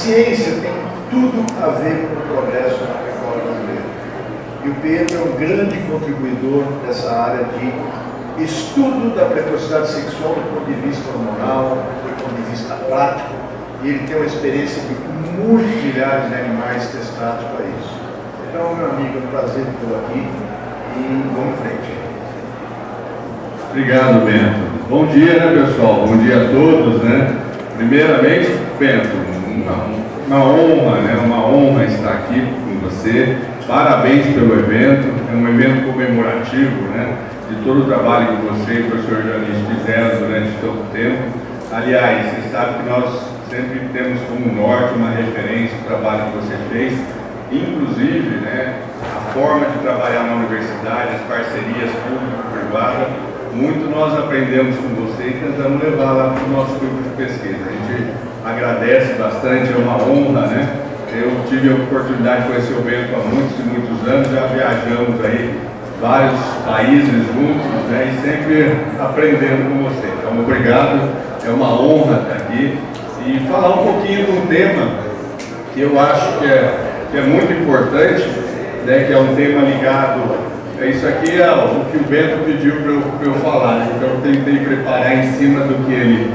ciência tem tudo a ver com o progresso na pecuária brasileira. E o Pietro é um grande contribuidor dessa área de estudo da precocidade sexual do ponto de vista hormonal, do ponto de vista prático, e ele tem uma experiência de muitos milhares de animais testados para isso. Então, meu amigo, é um prazer tê-lo aqui e vamos em frente. Obrigado, Bento. Bom dia, né, pessoal? Bom dia a todos, né? Primeiramente, Bento, uma honra, né? Uma honra estar aqui com você. Parabéns pelo evento. É um evento comemorativo, né? De todo o trabalho que você e o professor Janice fizeram durante todo o tempo. Aliás, você sabe que nós sempre temos como norte uma referência ao trabalho que você fez, inclusive, né, a forma de trabalhar na universidade, as parcerias público-privada. Muito nós aprendemos com você e tentamos levar lá para o nosso grupo de pesquisa. A gente agradece bastante, é uma honra, né? Eu tive a oportunidade de conhecer o Bento há muitos e muitos anos, já viajamos aí vários países juntos, né? E sempre aprendendo com você. Então, obrigado, é uma honra estar aqui e falar um pouquinho de um tema que eu acho que é muito importante, né? Que é um tema ligado. Isso aqui é o que o Bento pediu para eu falar, então eu tentei preparar em cima do que ele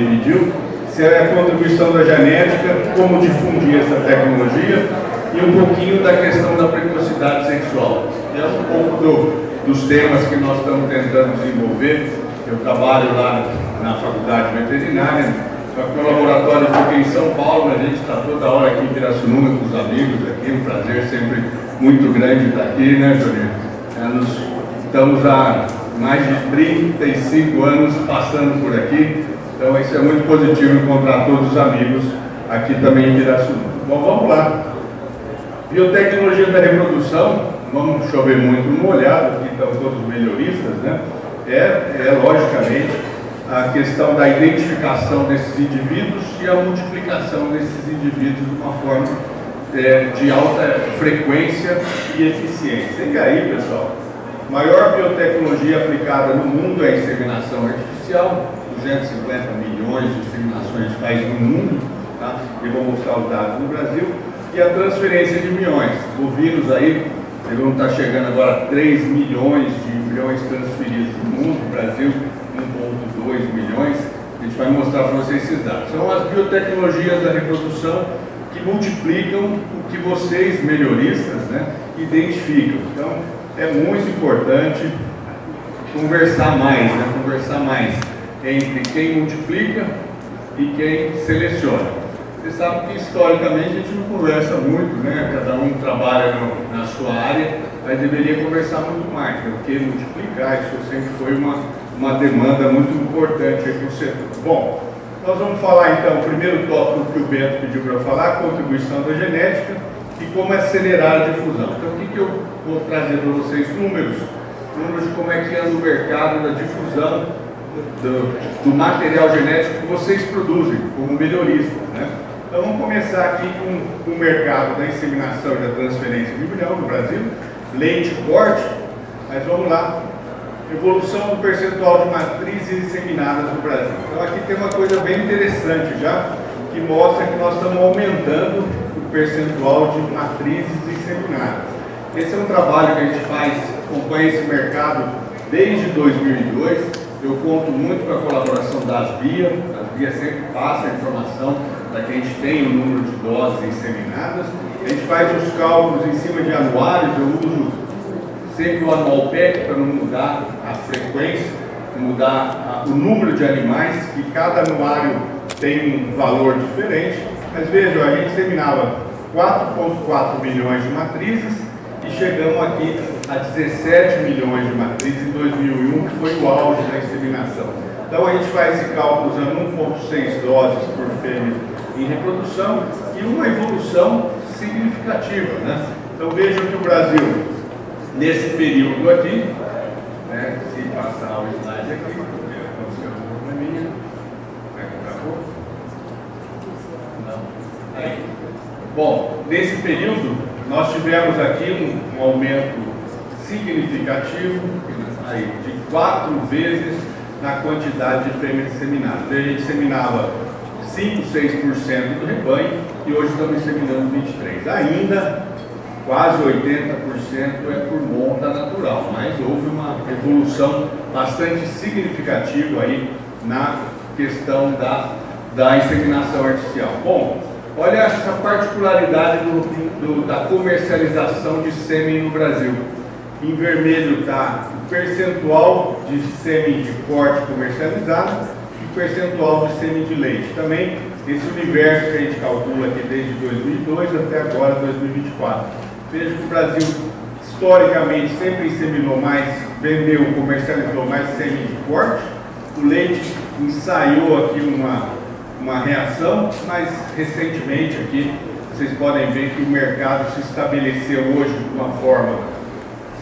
pediu. Se é a contribuição da genética, como difundir essa tecnologia e um pouquinho da questão da precocidade sexual. É um pouco dos temas que nós estamos tentando desenvolver. Eu trabalho lá na faculdade veterinária, o laboratório fica em São Paulo, a gente está toda hora aqui em Pirassununga com os amigos aqui, um prazer sempre muito grande estar aqui, né, Juninho? Estamos há mais de 35 anos passando por aqui, então isso é muito positivo encontrar todos os amigos aqui também em Pirassununga. Bom, vamos lá. Biotecnologia da reprodução, vamos chover muito no molhado, aqui estão todos melhoristas, né? É logicamente a questão da identificação desses indivíduos e a multiplicação desses indivíduos de uma forma de alta frequência e eficiência. E aí, pessoal, a maior biotecnologia aplicada no mundo é a inseminação artificial, 250 milhões de inseminações a gente faz no mundo, tá? E vou mostrar os dados no Brasil. E a transferência de embriões, bovinos aí, eles vão estar chegando agora a 3 milhões de embriões transferidos no mundo, no Brasil 1,2 milhões, a gente vai mostrar para vocês esses dados. São as biotecnologias da reprodução que multiplicam o que vocês, melhoristas, né, identificam. Então, é muito importante conversar mais entre quem multiplica e quem seleciona. Você sabe que, historicamente, a gente não conversa muito, né? Cada um trabalha na sua área, mas deveria conversar muito mais, né? Porque multiplicar, isso sempre foi uma demanda muito importante aqui no setor. Bom, nós vamos falar então, o primeiro tópico que o Bento pediu para falar, a contribuição da genética e como acelerar a difusão. Então, o que eu vou trazer para vocês? Números de como é que anda o mercado da difusão do material genético que vocês produzem como melhoristas, né? Então, vamos começar aqui com o mercado da inseminação e da transferência de embrião no Brasil, leite corte, mas vamos lá. Evolução do percentual de matrizes inseminadas no Brasil. Então aqui tem uma coisa bem interessante já, que mostra que nós estamos aumentando o percentual de matrizes inseminadas. Esse é um trabalho que a gente faz, acompanha esse mercado desde 2002. Eu conto muito com a colaboração das BIA. As BIA sempre passam a informação para que a gente tenha o número de doses inseminadas. A gente faz os cálculos em cima de anuários, eu uso sempre o anual PEC para não mudar a frequência, mudar o número de animais, que cada anuário tem um valor diferente. Mas vejam, a gente inseminava 4,4 milhões de matrizes e chegamos aqui a 17 milhões de matrizes em 2001, que foi o auge da inseminação. Então a gente faz esse cálculo usando 1,6 doses por fêmea em reprodução e uma evolução significativa, né? Então vejam que o Brasil, nesse período aqui, né, se passar o slide aqui, aconteceu um probleminha, acabou? Não. Aí. Bom, nesse período, nós tivemos aqui um aumento significativo, aí, de 4 vezes na quantidade de fêmeas disseminadas. A gente disseminava 5, 6% do rebanho e e hoje estamos inseminando 23%. Ainda quase 80% é por monta natural, mas houve uma evolução bastante significativa aí na questão da inseminação artificial. Bom, olha essa particularidade da comercialização de sêmen no Brasil. Em vermelho está o percentual de sêmen de corte comercializado e o percentual de sêmen de leite. Também esse universo que a gente calcula aqui desde 2002 até agora 2024. Veja que o Brasil historicamente sempre inseminou mais, vendeu, comercializou mais sêmen de corte. O leite ensaiou aqui uma reação, mas recentemente aqui vocês podem ver que o mercado se estabeleceu hoje de uma forma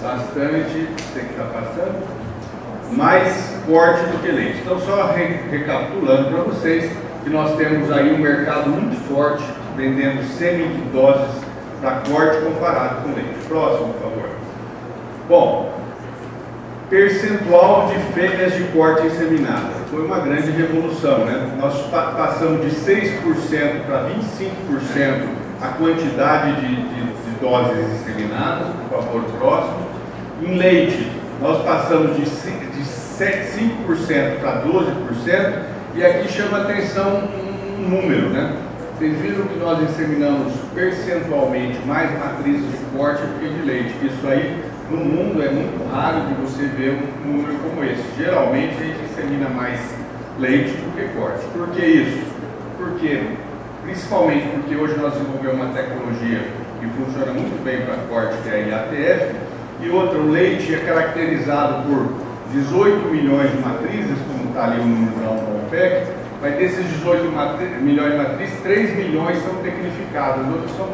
bastante, sei que está passando, mais corte do que leite. Então, só recapitulando para vocês que nós temos aí um mercado muito forte vendendo sêmen de doses para corte comparado com leite. Próximo, por favor. Bom, percentual de fêmeas de corte inseminada. Foi uma grande revolução, né? Nós passamos de 6% para 25% a quantidade de doses inseminadas. Por favor, próximo. Em leite, nós passamos de 5% para 12%, e aqui chama atenção um número, né? Vocês viram que nós inseminamos percentualmente mais matrizes de corte do que de leite. Isso aí, no mundo, é muito raro de você ver um número como esse. Geralmente, a gente insemina mais leite do que corte. Por que isso? Principalmente porque hoje nós desenvolvemos uma tecnologia que funciona muito bem para corte, que é a IATF, e outro, o leite é caracterizado por 18 milhões de matrizes, como está ali o número da OPEC, mas desses 18 milhões de matrizes, 3 milhões são tecnificados, os outros são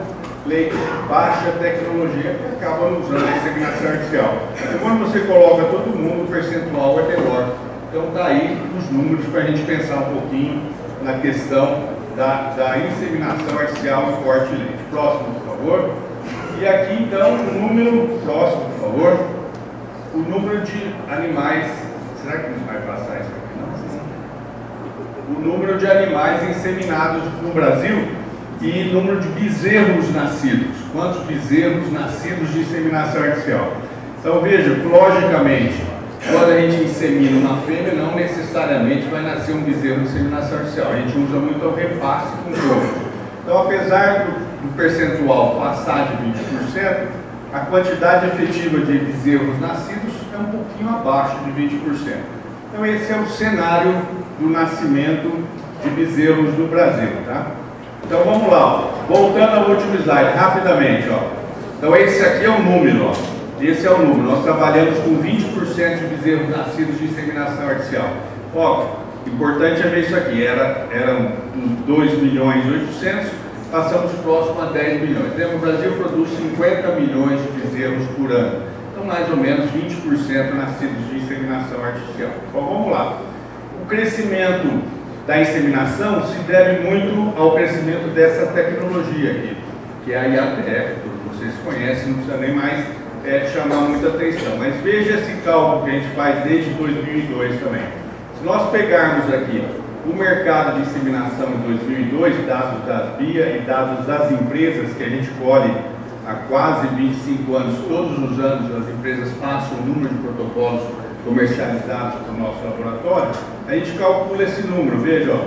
leite de baixa tecnologia que acabam usando a inseminação artificial. Então, quando você coloca todo mundo, o percentual é menor. Então está aí os números para a gente pensar um pouquinho na questão da inseminação artificial e corte de leite. Próximo, por favor. E aqui então o número, próximo, por favor, o número de animais, será que não vai passar isso aqui não? O número de animais inseminados no Brasil e número de bezerros nascidos. Quantos bezerros nascidos de inseminação artificial? Então veja, logicamente, quando a gente insemina uma fêmea, não necessariamente vai nascer um bezerro de inseminação artificial. A gente usa muito o repasse com jogos. Então, apesar do percentual passar de 20%, a quantidade efetiva de bezerros nascidos é um pouquinho abaixo de 20%. Então, esse é o cenário do nascimento de bezerros no Brasil, tá? Então, vamos lá, ó. Voltando ao último slide, rapidamente, ó. Então, esse aqui é o número, ó. Esse é o número. Nós trabalhamos com 20% de bezerros nascidos de inseminação artificial. Ó, importante é ver isso aqui, eram 2 milhões e 800, passamos próximo a 10 milhões. O Brasil produz 50 milhões de bezerros por ano. Então, mais ou menos 20% nascidos de inseminação artificial. Bom, vamos lá. O crescimento da inseminação se deve muito ao crescimento dessa tecnologia aqui, que é a IATF, que vocês conhecem, não precisa nem mais chamar muita atenção. Mas veja esse cálculo que a gente faz desde 2002 também. Se nós pegarmos aqui o mercado de inseminação em 2002, dados das BIA e dados das empresas que a gente colhe há quase 25 anos, todos os anos as empresas passam o número de protocolos comercializados para o nosso laboratório, a gente calcula esse número. Veja, ó,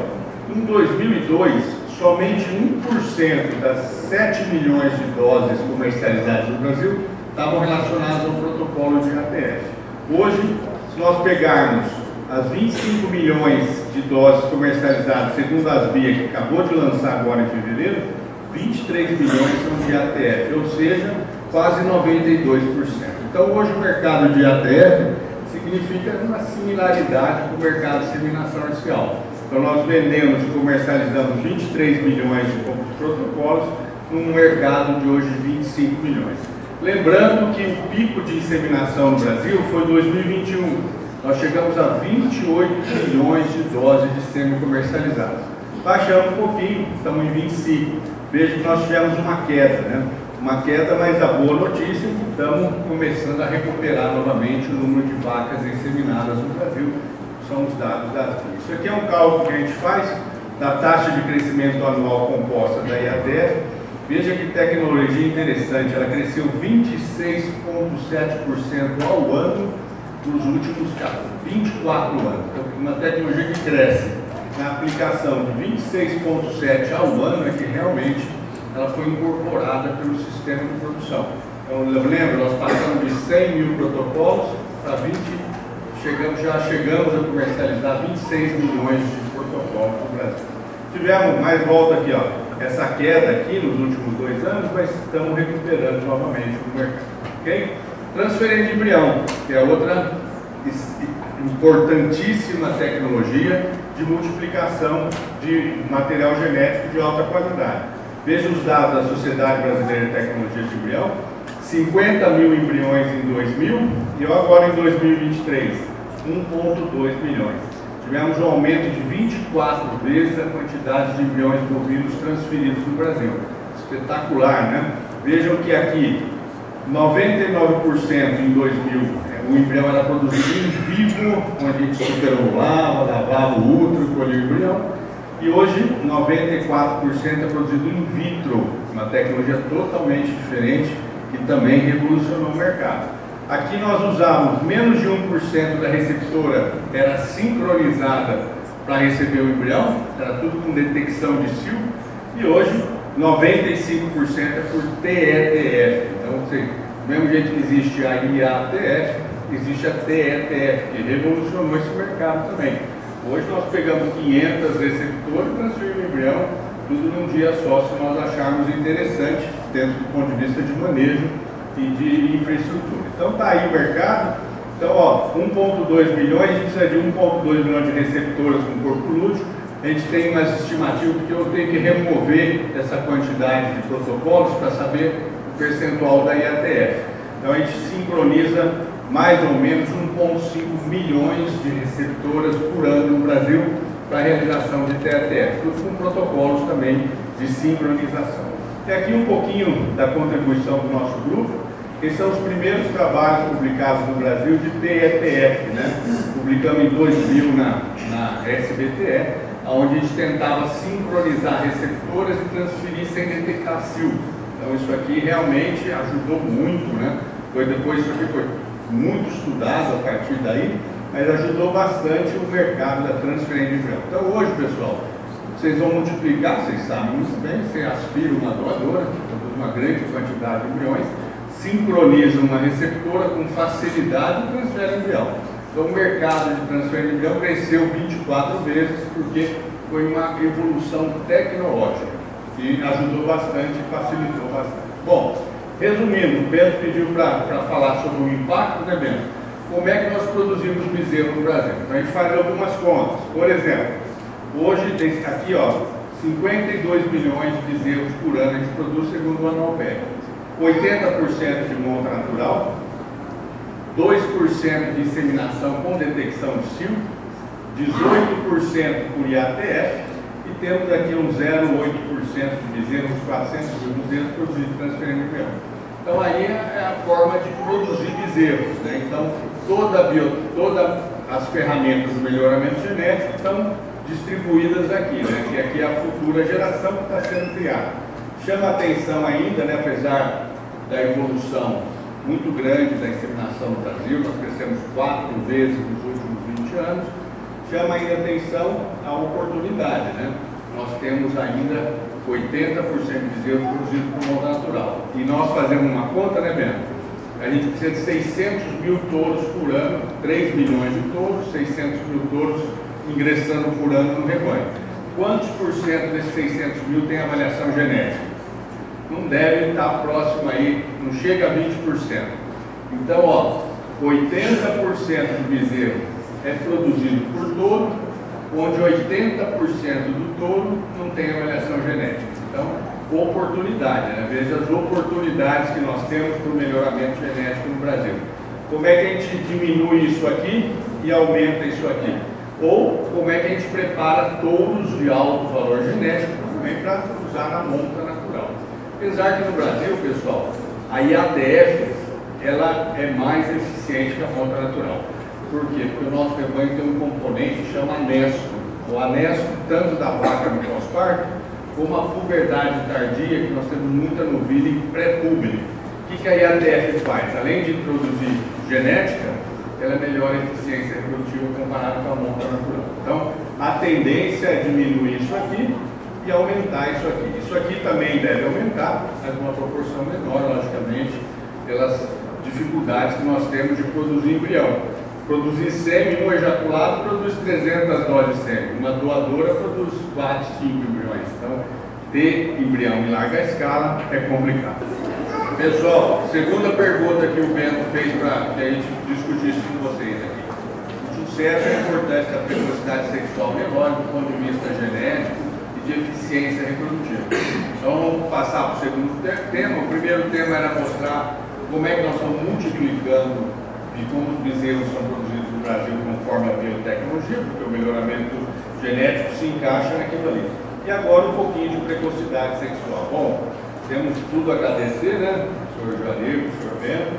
em 2002, somente 1% das 7 milhões de doses comercializadas no Brasil estavam relacionadas ao protocolo de IATF. Hoje, se nós pegarmos as 25 milhões de doses comercializadas, segundo as BIA, que acabou de lançar agora em fevereiro, 23 milhões são de IATF, ou seja, quase 92%. Então, hoje o mercado de IATF significa uma similaridade com o mercado de inseminação artificial. Então, nós vendemos e comercializamos 23 milhões de protocolos num mercado de hoje 25 milhões. Lembrando que o pico de inseminação no Brasil foi 2021. Nós chegamos a 28 milhões de doses de sêmen comercializadas. Baixamos um pouquinho, estamos em 25. Veja que nós tivemos uma queda, né? Uma queda, mas a boa notícia é que estamos começando a recuperar novamente o número de vacas inseminadas no Brasil. São os dados das BIA. Isso aqui é um cálculo que a gente faz da taxa de crescimento anual composta da IATF. Veja que tecnologia interessante, ela cresceu 26,7% ao ano nos últimos 24 anos. Então, uma tecnologia que cresce na aplicação de 26,7% ao ano é que realmente ela foi incorporada pelo sistema de produção. Então, lembra, nós passamos de 100 mil protocolos para 20, já chegamos a comercializar 26 milhões de protocolos no Brasil. Tivemos mais volta aqui, ó, essa queda aqui nos últimos 2 anos, mas estamos recuperando novamente o mercado. Ok? Transferência de embrião, que é outra importantíssima tecnologia de multiplicação de material genético de alta qualidade. Veja os dados da Sociedade Brasileira de Tecnologia de Embrião: 50 mil embriões em 2000 e agora em 2023, 1,2 milhões. Tivemos um aumento de 24 vezes a quantidade de embriões bovinos transferidos no Brasil. Espetacular, né? Vejam que aqui, 99% em 2000, o embrião era produzido em vivo, onde a gente superovulava, lavava o útero, colhia o embrião. E hoje, 94% é produzido in vitro, uma tecnologia totalmente diferente, que também revolucionou o mercado. Aqui nós usávamos menos de 1% da receptora, era sincronizada para receber o embrião, era tudo com detecção de cio, e hoje 95% é por TETF. Então, do mesmo jeito que existe a IATF, existe a TETF, que revolucionou esse mercado também. Hoje nós pegamos 500 receptores e transferimos o embrião, tudo num dia só, se nós acharmos interessante, dentro do ponto de vista de manejo e de infraestrutura. Então está aí o mercado. Então, ó, 1,2 milhões, a gente precisa de 1,2 milhões de receptoras com corpo lúdico. A gente tem umas estimativas, porque eu tenho que remover essa quantidade de protocolos para saber o percentual da IATF. Então a gente sincroniza mais ou menos 1,5 milhões de receptoras por ano no Brasil para a realização de TETF, tudo com protocolos também de sincronização. E aqui um pouquinho da contribuição do nosso grupo. Esses são os primeiros trabalhos publicados no Brasil de TETF, né? Publicamos em 2000 na SBTE, onde a gente tentava sincronizar receptoras e transferir sem detectar cio. Então isso aqui realmente ajudou muito, né? Depois isso aqui foi muito estudado a partir daí, mas ajudou bastante o mercado da transferência de embrião. Então hoje, pessoal, vocês vão multiplicar, vocês sabem muito bem, você aspira uma doadora, uma grande quantidade de embriões, sincroniza uma receptora com facilidade e transfere embrião. Então o mercado de transferência de embrião cresceu 24 vezes, porque foi uma evolução tecnológica e ajudou bastante e facilitou bastante. Bom, resumindo, o Bento pediu para falar sobre o impacto, né, Bento? Como é que nós produzimos bezerro no Brasil? Então a gente faz algumas contas. Por exemplo, hoje, aqui, ó, 52 milhões de bezerros por ano a gente produz segundo o Anualpeg. 80% de monta natural, 2% de inseminação com detecção de cio, 18% por IATF e temos aqui uns 0,8% de bezerros, uns 400 mil bezerros produzidos transferência de embrião. Então aí é a forma de produzir bezerros, né? Então todas as ferramentas do melhoramento genético estão distribuídas aqui, né? Que aqui é a futura geração que está sendo criada. Chama a atenção ainda, né, apesar da evolução muito grande da inseminação no Brasil, nós crescemos 4 vezes nos últimos 20 anos, chama ainda a atenção a oportunidade, né? Nós temos ainda 80% de bezerros produzidos por monta natural. E nós fazemos uma conta, né, Bento? A gente precisa de 600 mil touros por ano, 3 milhões de touros, 600 mil touros ingressando por ano no rebanho. Quantos por cento desses 600 mil tem avaliação genética? Não deve estar próximo aí, não chega a 20%. Então, ó, 80% do bezerro é produzido por touro, onde 80% do touro não tem avaliação genética. Então, oportunidade, né? Veja as oportunidades que nós temos para o melhoramento genético no Brasil. Como é que a gente diminui isso aqui e aumenta isso aqui? Ou como é que a gente prepara touros de alto valor genético também para usar na monta natural. Apesar que no Brasil, pessoal, a IATF ela é mais eficiente que a monta natural. Por quê? Porque o nosso rebanho tem um componente que chama nesto. o anexo tanto da vaca no pós-parto, como a puberdade tardia, que nós temos muita novilha em pré-público. O que a IATF faz? Além de introduzir genética, ela melhora a eficiência reprodutiva comparada com a monta natural. Então, a tendência é diminuir isso aqui e aumentar isso aqui. Isso aqui também deve aumentar, mas numa proporção menor, logicamente, pelas dificuldades que nós temos de produzir embrião. Produzir sêmen, um ejaculado produz 300 doses de sêmen, uma doadora produz 4, 5 embriões. Então, ter embrião em larga escala é complicado. Pessoal, segunda pergunta que o Bento fez para que a gente discutisse com vocês aqui. O sucesso e a importância da precocidade sexual menor do ponto de vista genético e de eficiência reprodutiva. Então, vamos passar para o segundo tema. O primeiro tema era mostrar como é que nós estamos multiplicando e como os bezerros são produzidos no Brasil conforme a biotecnologia, porque o melhoramento genético se encaixa naquilo ali. E agora um pouquinho de precocidade sexual. Bom, temos tudo a agradecer, né, senhor Juarez, senhor Bento,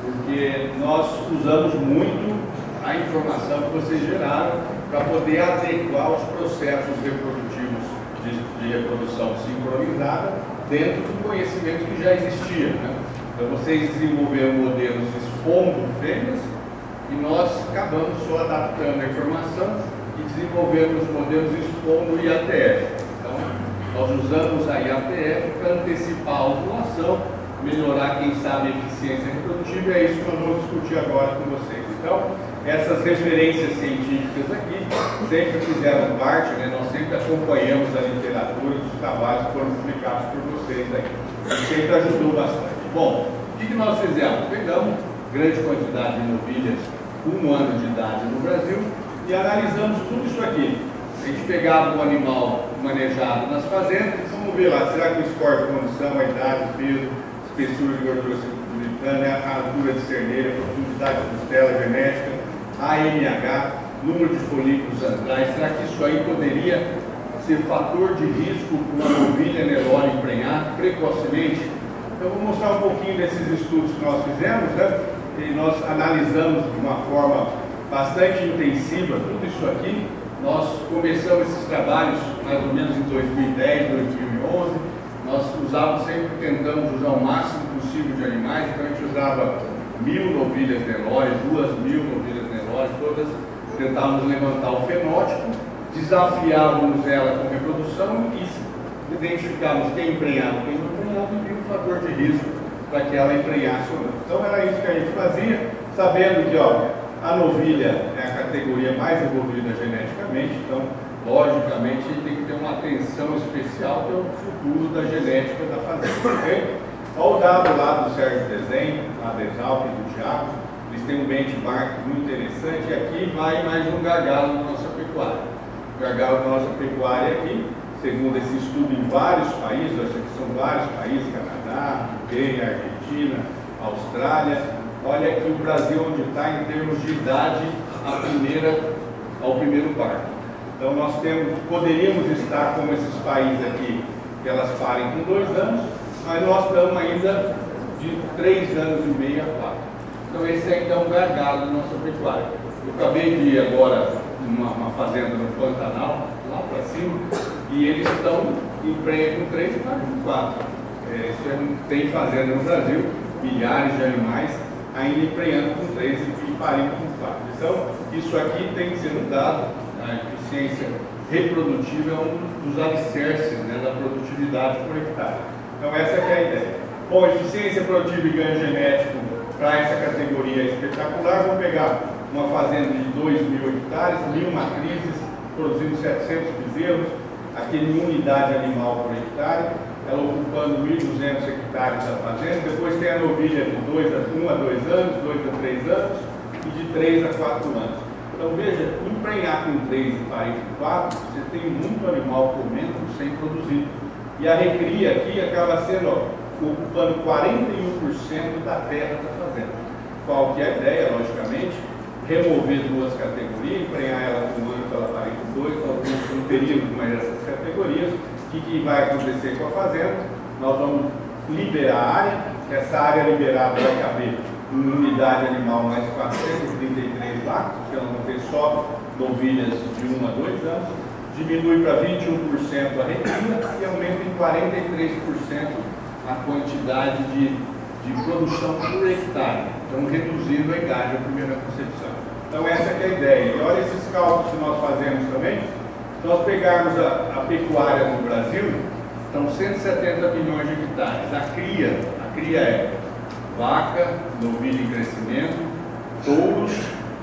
porque nós usamos muito a informação que vocês geraram para poder adequar os processos reprodutivos de reprodução sincronizada dentro do conhecimento que já existia, né? Então vocês desenvolveram modelos expondo fêmeas e nós acabamos só adaptando a informação e desenvolvemos modelos expondo o IATF. Então, nós usamos a IATF para antecipar a ovulação, melhorar, quem sabe, a eficiência reprodutiva, e é isso que nós vamos discutir agora com vocês. Então, essas referências científicas aqui sempre fizeram parte, né? Nós sempre acompanhamos a literatura dos trabalhos que foram publicados por vocês aqui. Isso sempre ajudou bastante. Bom, o que nós fizemos? Pegamos grande quantidade de novilhas com 1 ano de idade no Brasil e analisamos tudo isso aqui. A gente pegava um animal manejado nas fazendas, vamos ver lá, será que o score de condição, a idade, o peso, espessura de gordura circunitânea, a altura de cerneira, a profundidade de costela genética, AMH, número de folículos antrais, será que isso aí poderia ser fator de risco para uma novilha Nelore emprenhar precocemente? Então, vou mostrar um pouquinho desses estudos que nós fizemos, né? E nós analisamos de uma forma bastante intensiva tudo isso aqui. Nós começamos esses trabalhos mais ou menos em 2010, 2011. Nós tentamos usar o máximo possível de animais, então a gente usava 1000 novilhas Nelore, 2000 novilhas Nelore, todas tentávamos levantar o fenótipo, desafiávamos ela com reprodução e identificávamos quem emprenhava, quem não emprenhava e via um fator de risco para que ela emprenhasse ou não. Então era isso que a gente fazia, sabendo que a novilha é a categoria mais evoluída geneticamente, então logicamente tem que ter uma atenção especial que é o futuro da genética da fazenda. Okay? Olha o dado lá do Sérgio Desenho, lá da Exalc e do Thiago, eles têm um benchmark muito interessante e aqui vai mais um gargalo na nossa pecuária. O gargalo da nossa pecuária aqui, segundo esse estudo em vários países, acho que são vários países, Canadá, Quênia, Argentina, Austrália, olha aqui o Brasil onde está em termos de idade ao primeiro parto. Então nós poderíamos estar como esses países aqui, que elas parem com 2 anos, mas nós estamos ainda de 3 anos e meio a 4. Então esse é então um gargalo da nossa pecuária. Eu acabei de ir agora numa fazenda no Pantanal, lá para cima, e eles estão emprenham com 3 e param com 4. Tem fazenda no Brasil, milhares de animais ainda emprenhando com 3 e parindo com 4. Então, isso aqui tem que ser mudado. A eficiência reprodutiva é um dos alicerces, né, da produtividade por hectare. Então, essa que é a ideia. Bom, eficiência produtiva e ganho genético para essa categoria espetacular. Vou pegar uma fazenda de 2.000 hectares, 1.000 matrizes, produzindo 700 bezerros, aqui em unidade animal por hectare, ela ocupando 1.200 hectares da fazenda. Depois tem a novilha de 1 a 2 anos, 2 a 3 anos e de 3 a 4 anos. Então veja, emprenhar com 3 e parir com 4, você tem muito animal comendo sem produzir. E a recria aqui acaba sendo, ocupando 41% da terra da fazenda. Qual que é a ideia, logicamente? Remover 2 categorias, emprenhar ela com 1 ano para ela parir com 2, nós não teríamos mais essas categorias. O que vai acontecer com a fazenda? Nós vamos liberar a área, essa área liberada vai caber em unidade animal mais 433 vacas, porque ela não tem só novilhas de 1 a 2 anos, diminui para 21% a retina e aumenta em 43% a quantidade de produção por hectare, então reduzindo a idade da primeira concepção. Então essa é a ideia. E olha esses cálculos que nós fazemos também. Se nós pegarmos a pecuária no Brasil, estão 170 milhões de hectares. A cria é vaca, novilho em crescimento, touros,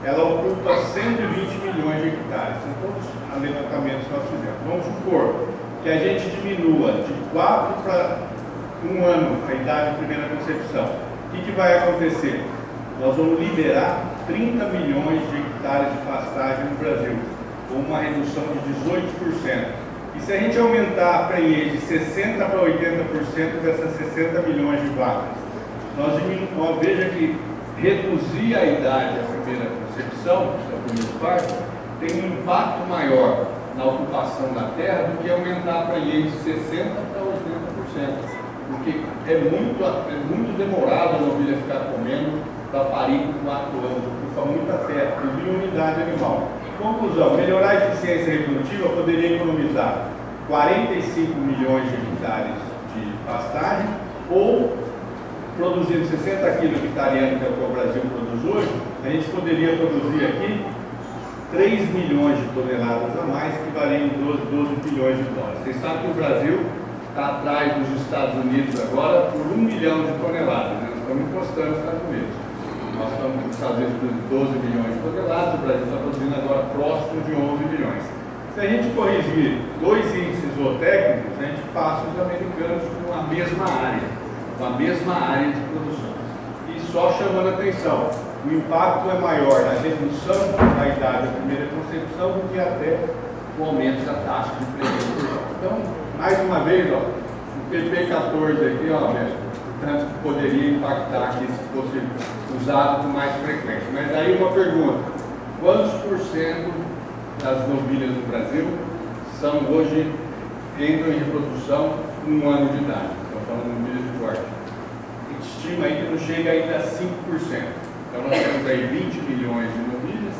ela ocupa 120 milhões de hectares. São todos os levantamentos que nós fizemos. Vamos supor que a gente diminua de 4 para 1 ano a idade de primeira concepção. O que vai acontecer? Nós vamos liberar 30 milhões de hectares de pastagem no Brasil, com uma redução de 18%. E se a gente aumentar a prenhez de 60% para 80% dessas 60 milhões de vacas, nós diminuímos, veja que reduzir a idade da primeira concepção, do primeiro parto, tem um impacto maior na ocupação da terra do que aumentar a prenhez de 60% para 80%. Porque é muito demorado a novilha ficar comendo para parir com 4 anos, ocupa muita terra, e unidade animal. Conclusão, melhorar a eficiência reprodutiva poderia economizar 45 milhões de hectares de pastagem, ou produzindo 60 quilos hectare, que é o que o Brasil produz hoje, a gente poderia produzir aqui 3 milhões de toneladas a mais, que variam 12 bilhões de dólares. Vocês sabem que o Brasil está atrás dos Estados Unidos agora por 1 milhão de toneladas, né? Nós estamos encostando os Estados Unidos. Nós estamos nos Estados Unidos por 12 milhões de toneladas, o Brasil está produzindo agora próximo de 11 milhões. Se a gente corrigir 2 índices zootécnicos, a gente passa os americanos com a mesma área de produção. E só chamando a atenção, o impacto é maior na redução da idade da primeira concepção do que até o aumento da taxa de prenhez. Então, mais uma vez, ó, o PP14 aqui, ó, tanto que poderia impactar aqui se fosse usado com mais frequência. Mas aí uma pergunta: quantos por cento das novilhas no Brasil são hoje, entram em reprodução com 1 ano de idade? Então, falando de novilhas de corte. A gente estima aí que não chega ainda a 5%. Então, nós temos aí 20 milhões de novilhas,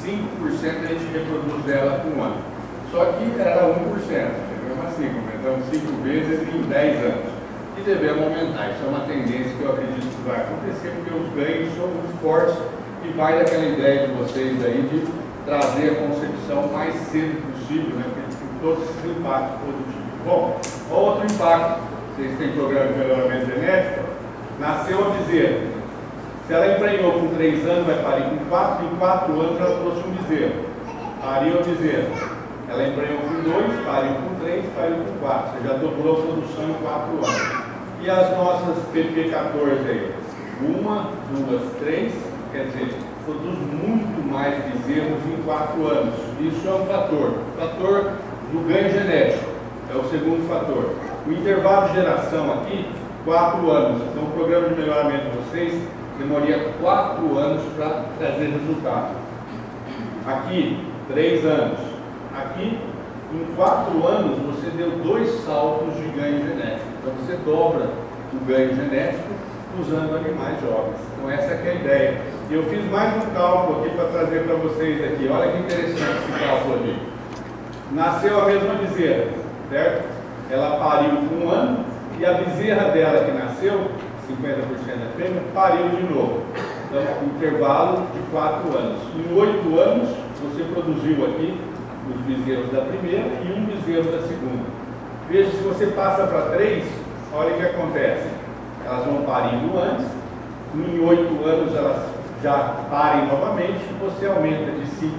5% a gente reproduz ela com 1 ano. Só que era 1%, mesmo assim, aumentamos 5 vezes em 10 anos. E devemos aumentar. Isso é uma tendência que eu acredito que vai acontecer, porque os ganhos são muito fortes e vai daquela ideia de vocês aí de trazer a concepção mais cedo possível, né, com todos esses impactos produtivos. Bom, outro impacto, vocês têm programa de melhoramento genético, nasceu a bezerra. Se ela emprenhou com 3 anos, vai parir com 4, em 4 anos ela trouxe um bezerro. Pariu a bezerra. Ela emprenhou com 2, pariu com 3, pariu com 4. Você já dobrou a produção em 4 anos. E as nossas PP14 aí? 1, 2, 3, quer dizer, produz muito mais bezerros em 4 anos. Isso é um fator. O fator do ganho genético é o segundo fator. O intervalo de geração aqui, 4 anos. Então o programa de melhoramento de vocês demoraria 4 anos para trazer resultado. Aqui, 3 anos. Aqui, em 4 anos, você deu 2 saltos de ganho genético. Então você dobra o ganho genético usando animais jovens. Então essa que é a ideia. E eu fiz mais um cálculo aqui para trazer para vocês aqui. Olha que interessante esse cálculo aqui. Nasceu a mesma bezerra, certo? Ela pariu com 1 ano e a bezerra dela que nasceu, 50% da fêmea, pariu de novo. Então, intervalo de 4 anos. Em 8 anos, você produziu aqui os bezerros da primeira e um bezerro da segunda. Veja, se você passa para 3, olha o que acontece. Elas vão parindo antes, em 8 anos elas já parem novamente e você aumenta de 5,5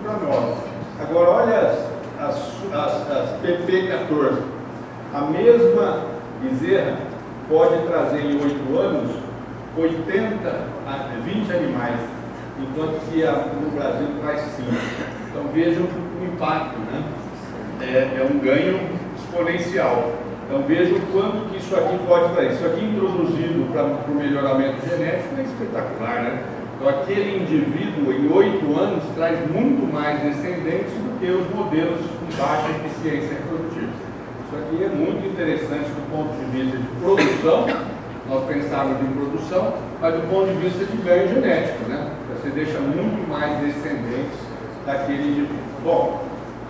para 9. Agora, olha as PP14. A mesma bezerra pode trazer em 8 anos 80 a 20 animais, enquanto que no Brasil traz 5. Então vejam o impacto, né? É um ganho exponencial. Então vejam o quanto que isso aqui pode trazer. Isso aqui introduzido para o melhoramento genético é espetacular, né? Então aquele indivíduo em 8 anos traz muito mais descendentes do que os modelos com baixa eficiência reprodutiva. Isso aqui é muito interessante do ponto de vista de produção. Nós pensávamos em produção, mas do ponto de vista de ganho genético, né? Você deixa muito mais descendentes daquele indivíduo. Bom,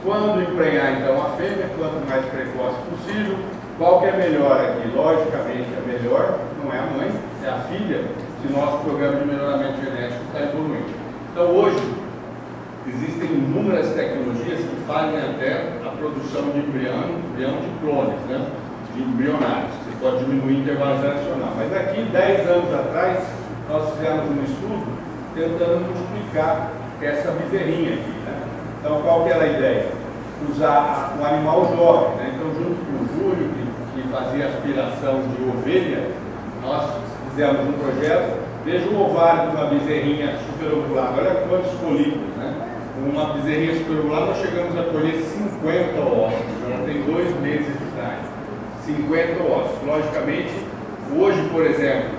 Quando emprenhar então a fêmea, quanto mais precoce possível. Qual que é melhor aqui? Logicamente a melhor não é a mãe, é a filha, se nosso programa de melhoramento genético está evoluindo. Então hoje existem inúmeras tecnologias que fazem até a produção de embrião de clones, né? De embrionários. Você pode diminuir o intervalo geracional. Mas aqui, 10 anos atrás, nós fizemos um estudo tentando multiplicar essa bezerrinha aqui, né? Então, qual que era a ideia? Usar um animal jovem, né? Então, junto com o Júlio, que fazia aspiração de ovelha, nós fizemos um projeto. Veja o ovário de uma bezerrinha superovulada. Olha quantos folículos, né? Uma bezerrinha superovulada, nós chegamos a colher 50 ossos. Ela tem 2 meses de idade. 50 ossos. Logicamente, hoje, por exemplo,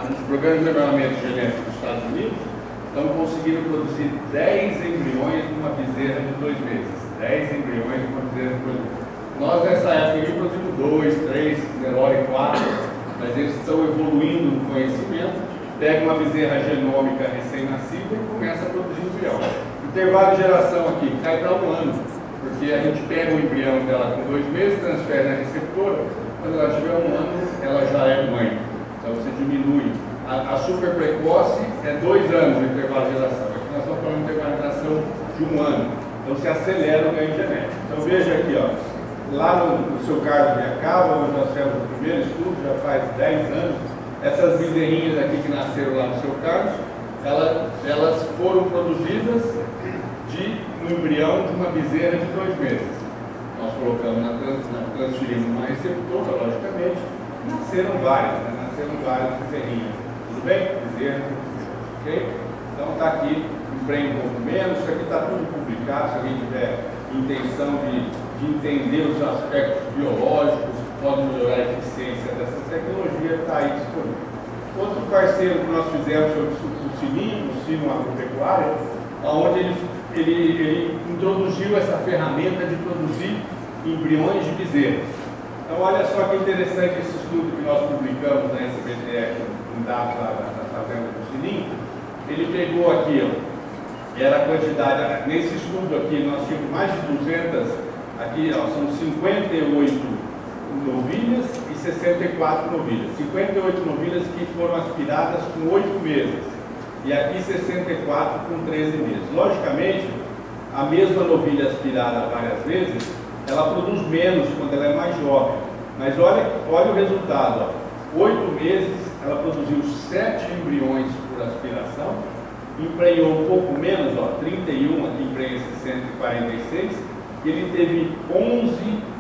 os programas de melhoramento genético dos Estados Unidos estão conseguindo produzir 10 embriões de uma bezerra de 2 meses. 10 embriões de uma bezerra de 2 meses. Nós, nessa época, aqui produzimos 2, 3, Nelore 4, mas eles estão evoluindo no conhecimento. Pega uma bezerra genômica recém-nascida e começa a produzir embrião. O intervalo de geração aqui cai para 1 ano, porque a gente pega o embrião dela com 2 meses, transfere na receptora, quando ela tiver 1 ano, ela já é mãe. Então você diminui. A super precoce é 2 anos de intervalo de geração. Aqui nós estamos falando de intervalo de geração de 1 ano. Então se acelera o ganho genético. Então veja aqui, ó, lá no seu Carlos Viacava, onde nós fizemos o primeiro estudo, já faz 10 anos, essas bezerrinhas aqui que nasceram lá no seu Carlos, elas foram produzidas no embrião de uma bezerra de 2 meses. Nós colocamos transferimos uma receptora, logicamente, nasceram várias, né? Nasceram várias bezerrinhas. Tudo bem? Bezerra, ok? Então está aqui, emprenha um pouco menos, isso aqui está tudo publicado, se alguém tiver intenção de entender os aspectos biológicos, pode melhorar a eficiência dessa tecnologia, está aí disponível. Outro parceiro que nós fizemos foi o Sininho, o Sino Agropecuário, onde ele introduziu essa ferramenta de produzir embriões de bezerras. Então, olha só que interessante esse estudo que nós publicamos na SBTF, com dados da fazenda do Sininho. Ele pegou aqui, ó, era a quantidade, nesse estudo aqui nós tínhamos mais de 200, aqui ó, são 58 novilhas e 64 novilhas. 58 novilhas que foram aspiradas com 8 meses. E aqui 64 com 13 meses. Logicamente, a mesma novilha aspirada várias vezes, ela produz menos quando ela é mais jovem. Mas olha o resultado. Ó. 8 meses, ela produziu 7 embriões por aspiração, emprenhou um pouco menos, ó, 31, aqui emprenha 146, e ele teve 11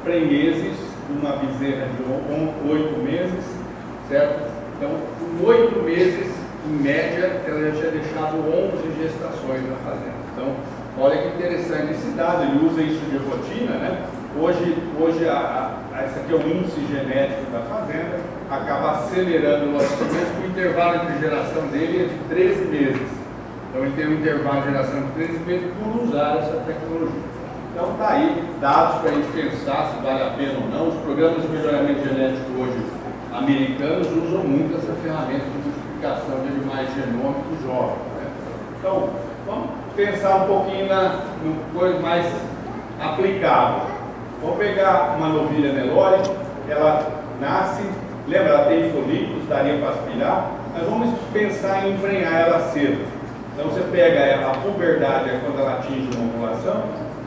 prenheses, uma bezerra de 8 meses, certo? Então, com 8 meses, em média, ela já tinha deixado 11 gestações na fazenda. Então, olha que interessante esse dado, ele usa isso de rotina, né? Hoje esse aqui é o índice genético da fazenda, acaba acelerando logicamente, o intervalo entre geração dele é de 13 meses. Então, ele tem um intervalo de geração de 13 meses por usar essa tecnologia. Então está aí, dados para a gente pensar se vale a pena ou não. Os programas de melhoramento genético hoje americanos usam muito essa ferramenta de multiplicação de animais genômicos jovens. Né? Então, vamos pensar um pouquinho no coisa mais aplicável. Vamos pegar uma novilha Nelore, ela nasce, lembra, ela tem folículos, daria para aspirar, mas vamos pensar em emprenhar ela cedo. Então você pega ela, a puberdade é quando ela atinge uma ovulação,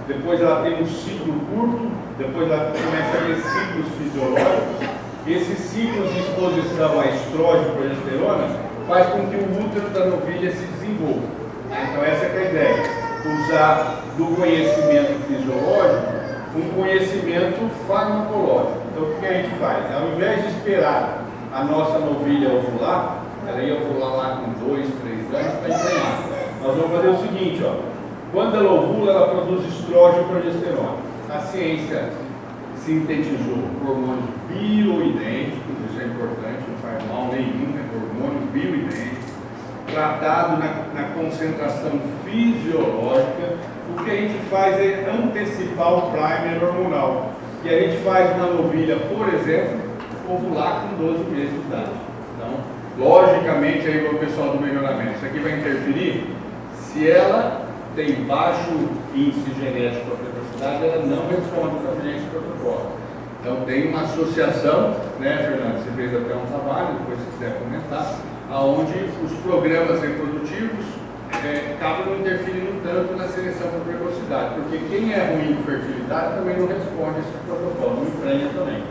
depois ela tem um ciclo curto, depois ela começa a ter ciclos fisiológicos. Esses ciclos de exposição a estrógeno e progesterona faz com que o útero da novilha se desenvolva. Então essa é a ideia, usar do conhecimento fisiológico um conhecimento farmacológico. Então o que a gente faz? Ao invés de esperar a nossa novilha ovular, ela ia ovular lá com 2, 3 anos para emprenhar. Nós vamos fazer o seguinte, ó. Quando ela ovula, ela produz estrógeno e progesterona. A ciência sintetizou hormônios bioidênticos, isso é importante, não faz mal nenhum, é hormônio bioidêntico, tratado na concentração fisiológica. O que a gente faz é antecipar o primer hormonal. E a gente faz uma novilha, por exemplo, ovular com 12 meses de idade. Então, logicamente, aí o pessoal do melhoramento, isso aqui vai interferir se ela tem baixo índice genético para precocidade ela não responde também a esse protocolo. Então tem uma associação, né, Fernando? Você fez até um trabalho, depois se quiser comentar, aonde os programas reprodutivos acabam não interferindo tanto na seleção por precocidade, porque quem é ruim de fertilidade também não responde a esse protocolo, não emprenha também.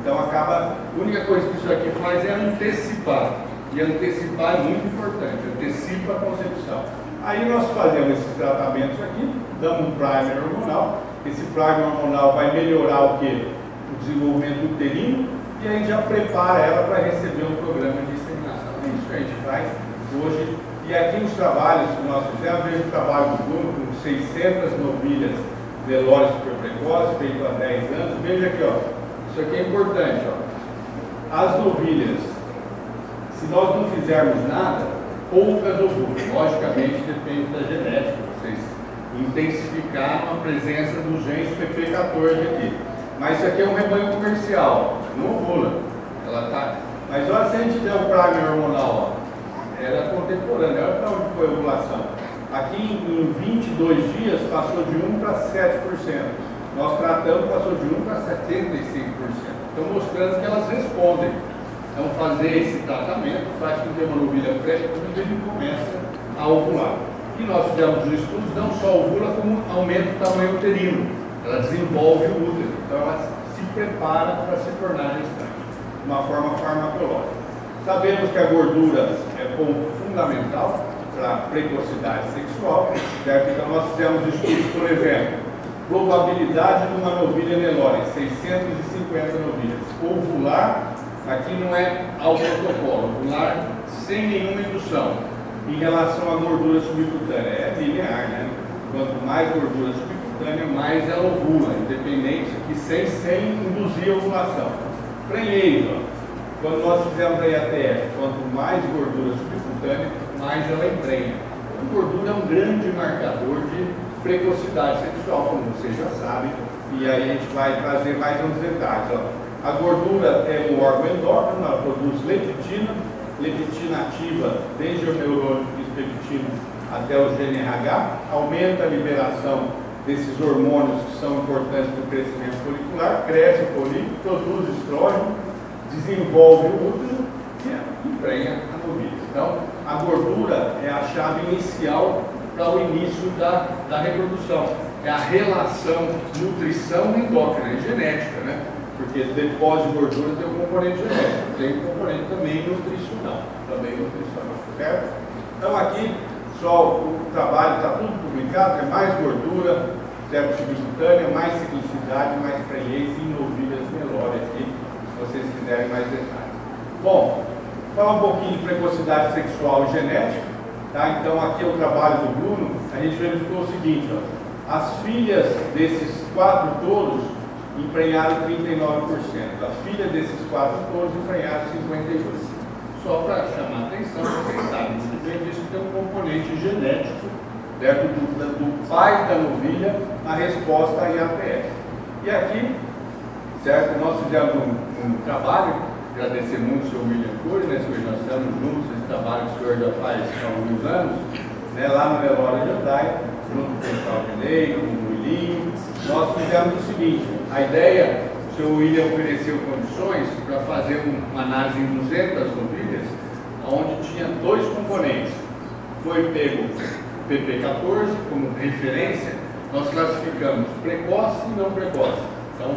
Então acaba, a única coisa que isso aqui faz é antecipar, e antecipar é muito importante, antecipa a concepção. Aí nós fazemos esses tratamentos aqui, damos um primer hormonal, esse primer hormonal vai melhorar o quê? O desenvolvimento uterino, e aí já prepara ela para receber um programa de inseminação. É isso que a gente faz hoje. E aqui os trabalhos que nós fizemos, veja o trabalho do Bruno, com 600 novilhas Nelore super precoce, feito há 10 anos. Veja aqui, ó, isso aqui é importante, ó. As novilhas, se nós não fizermos nada, poucas ovulam. Logicamente depende da genética, vocês intensificaram a presença dos genes PP14 aqui. Mas isso aqui é um rebanho comercial, não ovula. Ela tá... Mas olha, se a gente der o primer hormonal, ó, era contemporânea, olha para onde foi a ovulação. Aqui em 22 dias passou de 1 para 7%. Nós tratamos, passou de 1 para 75%. Estão mostrando que elas respondem. Então fazer esse tratamento faz com que uma novilha pré-fecunda ele começa a ovular. E nós fizemos os estudos, não só ovula, como aumenta o tamanho uterino. Ela desenvolve o útero. Então ela se prepara para se tornar gestante. De uma forma farmacológica. Sabemos que a gordura é ponto fundamental para a precocidade sexual, certo? Então nós fizemos estudos, por exemplo, probabilidade de uma novilha Nelore, 650 novilhas. Ovular, aqui não é ao protocolo, ovular sem nenhuma indução. Em relação à gordura subcutânea, é linear, né? Quanto mais gordura subcutânea, mais ela ovula, independente que sem induzir a ovulação. Prenhez, ó. Quando nós fizemos a IATF, quanto mais gordura subcutânea, mais ela emprenha. A gordura é um grande marcador de precocidade sexual, como vocês já sabem, e aí a gente vai trazer mais uns detalhes. Ó. A gordura é um órgão endócrino, ela produz leptina, leptina ativa desde o neurônio expectino até o GNRH, aumenta a liberação desses hormônios que são importantes para o crescimento folicular, cresce o folículo, produz estrógeno, desenvolve o útero e emprenha a novilha. Então, a gordura é a chave inicial para o início da reprodução. É a relação nutrição endócrina, é genética, né? Porque depósito de gordura tem um componente genético, tem um componente também nutricional, certo? Então aqui, só o trabalho está tudo publicado, é mais gordura, certo? Subcutânea, mais ciclicidade, mais prenhez em novilhas Nelore aqui, se vocês quiserem mais detalhes. Bom, falar um pouquinho de precocidade sexual e genética, tá? Então aqui é o trabalho do Bruno, a gente verificou o seguinte, ó, as filhas desses 4 touros emprenharam 39%, as filhas desses 4 touros emprenharam 52%. Só para chamar a atenção, vocês sabem muito bem disso, tem um componente genético, certo? Do pai da novilha na resposta à IATF. E aqui, certo, nós fizemos um trabalho, agradecer muito o senhor William Cury, né, senhor, nós estamos juntos, esse trabalho que o senhor já faz há alguns anos, né, lá no Nelore Jandai, junto com o pessoal de Ney, com o William, nós fizemos o seguinte, a ideia, o senhor William ofereceu condições para fazer uma análise em 200 novilhas, onde tinha 2 componentes. Foi pego o PP14 como referência, nós classificamos precoce e não precoce. Então,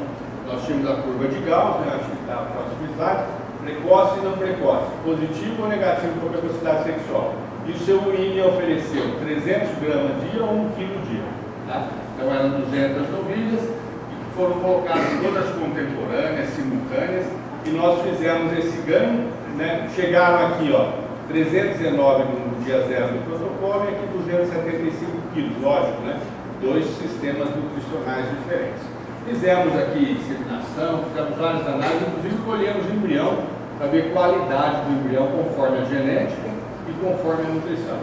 nós tínhamos a curva de Gauss, né, acho que está a próxima slide, precoce e não precoce, positivo ou negativo para a precocidade sexual. E o seu William ofereceu 300 gramas dia ou 1 quilo dia. Tá? Então eram 200 novilhas e foram colocadas todas contemporâneas, simultâneas, e nós fizemos esse ganho, né? Chegaram aqui, ó, 319 no dia 0 do protocolo e aqui 275 quilos, lógico, né? 2 sistemas nutricionais diferentes. Fizemos aqui inseminação, fizemos várias análises, inclusive colhemos embrião para ver qualidade do embrião conforme a genética e conforme a nutrição.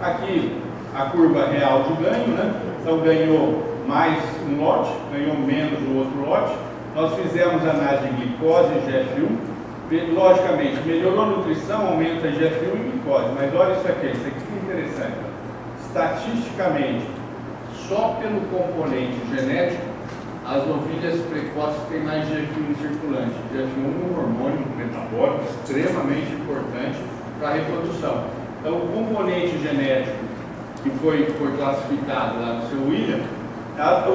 Aqui a curva real de ganho, né? Então ganhou mais um lote, ganhou menos o outro lote. Nós fizemos análise de glicose e GFU. Logicamente, melhorou a nutrição, aumenta a GFU e glicose. Mas olha isso aqui é interessante. Estatisticamente, só pelo componente genético, as novilhas precoces têm mais GF1 circulante. GF1 é um hormônio metabólico extremamente importante para a reprodução. Então, o componente genético que foi classificado lá no seu William,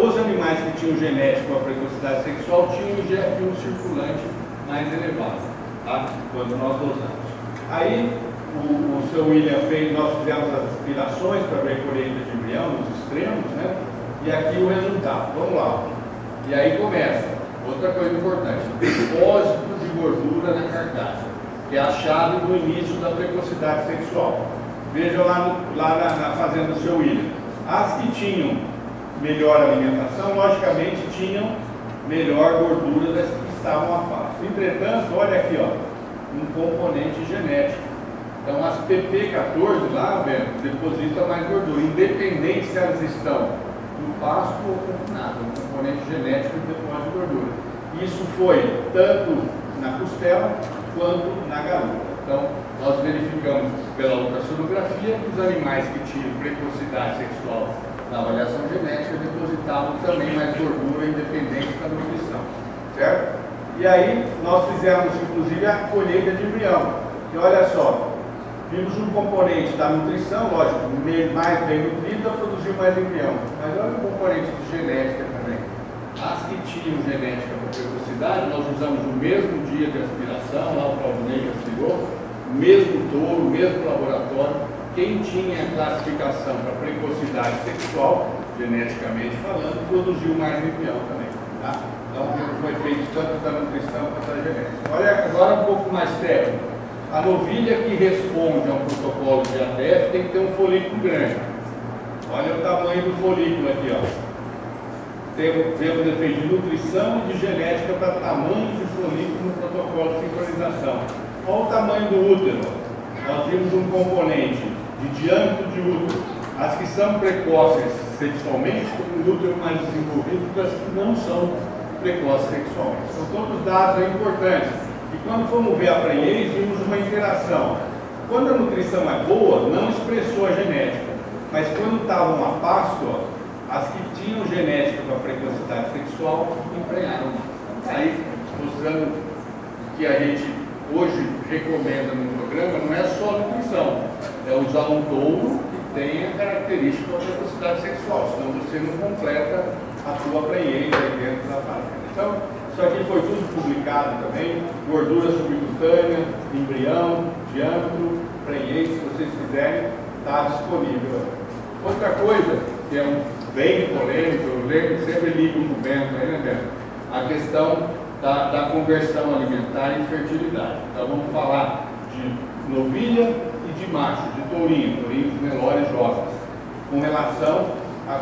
os animais que tinham genético para precocidade sexual tinham o GF1 circulante mais elevado, tá? Quando nós dosamos. Aí, o seu William fez, nós fizemos as aspirações para ver colheita de embrião nos extremos, né? E aqui o resultado. Vamos lá. E aí começa. Outra coisa importante: depósito de gordura na carcaça, que é achado no início da precocidade sexual. Vejam lá na fazenda do seu William. As que tinham melhor alimentação, logicamente, tinham melhor gordura das que estavam a pasto. Entretanto, olha aqui, ó, um componente genético. Então, as PP14 lá, depositam mais gordura, independente se elas estão no pasto ou confinado, um componente genético de depósito de gordura. Isso foi tanto na costela quanto na garupa. Então, nós verificamos pela ultrassonografia que os animais que tinham precocidade sexual na avaliação genética depositavam também mais gordura independente da nutrição, certo? E aí, nós fizemos inclusive a colheita de embrião, que olha só, vimos um componente da nutrição, lógico, mais bem nutrida, produziu mais embrião. Mas olha o componente de genética também. As que tinham genética para precocidade, nós usamos o mesmo dia de aspiração, lá o Claudinei aspirou, o mesmo touro, o mesmo laboratório. Quem tinha a classificação para precocidade sexual, geneticamente falando, produziu mais embrião também. Tá? Então, foi feito tanto da nutrição quanto da genética. Olha agora um pouco mais técnico. A novilha que responde a um protocolo de ATF tem que ter um folículo grande. Olha o tamanho do folículo aqui, ó. Temos efeito de nutrição e de genética para tamanho de folículo no protocolo de sincronização. Olha o tamanho do útero. Nós vimos um componente de diâmetro de útero. As que são precoces sexualmente têm um útero mais desenvolvido que as que não são precoces sexualmente. São todos dados importantes. E quando fomos ver a prenhez, vimos uma interação. Quando a nutrição é boa, não expressou a genética. Mas quando estavam a pasto, ó, as que tinham genética para precocidade sexual emprenharam. Aí, mostrando que a gente hoje recomenda no programa, não é só nutrição, é usar um touro que tenha característica da precocidade sexual, senão você não completa a sua prenhez aí dentro da fazenda. Então, isso aqui foi tudo publicado também, gordura subcutânea, embrião, diâmetro, prenhez, se vocês quiserem, está disponível. Outra coisa que é bem polêmico, eu sempre ligo com o Bento aí, né, Bento? A questão da conversão alimentar e fertilidade. Então vamos falar de novilha e de macho, de tourinhos menores jovens, com relação à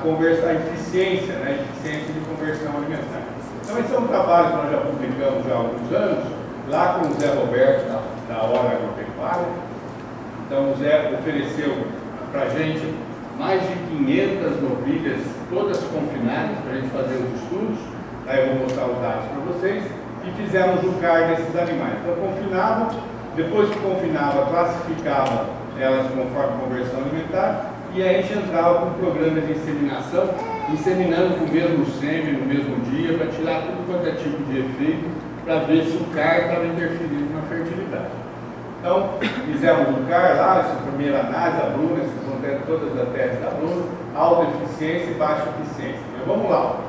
eficiência, né, eficiência de conversão alimentar. Então esse é um trabalho que nós já publicamos já há alguns anos, lá com o Zé Roberto da Hora Agropecuária. Então o Zé ofereceu para a gente mais de 500 novilhas, todas confinadas, para a gente fazer os estudos. Aí eu vou mostrar os dados para vocês. E fizemos o CAR desses animais. Então, confinava, depois que confinava, classificava elas conforme conversão alimentar, e aí a gente entrava com programas de inseminação, inseminando com o mesmo sêmen no mesmo dia, para tirar tudo quanto é tipo de efeito, para ver se o CAR estava interferindo na fertilidade. Então, fizemos o CAR lá, essa primeira análise, a Bruna, vocês vão ter todas as teses da Bruna, alta eficiência e baixa eficiência. Mas vamos lá,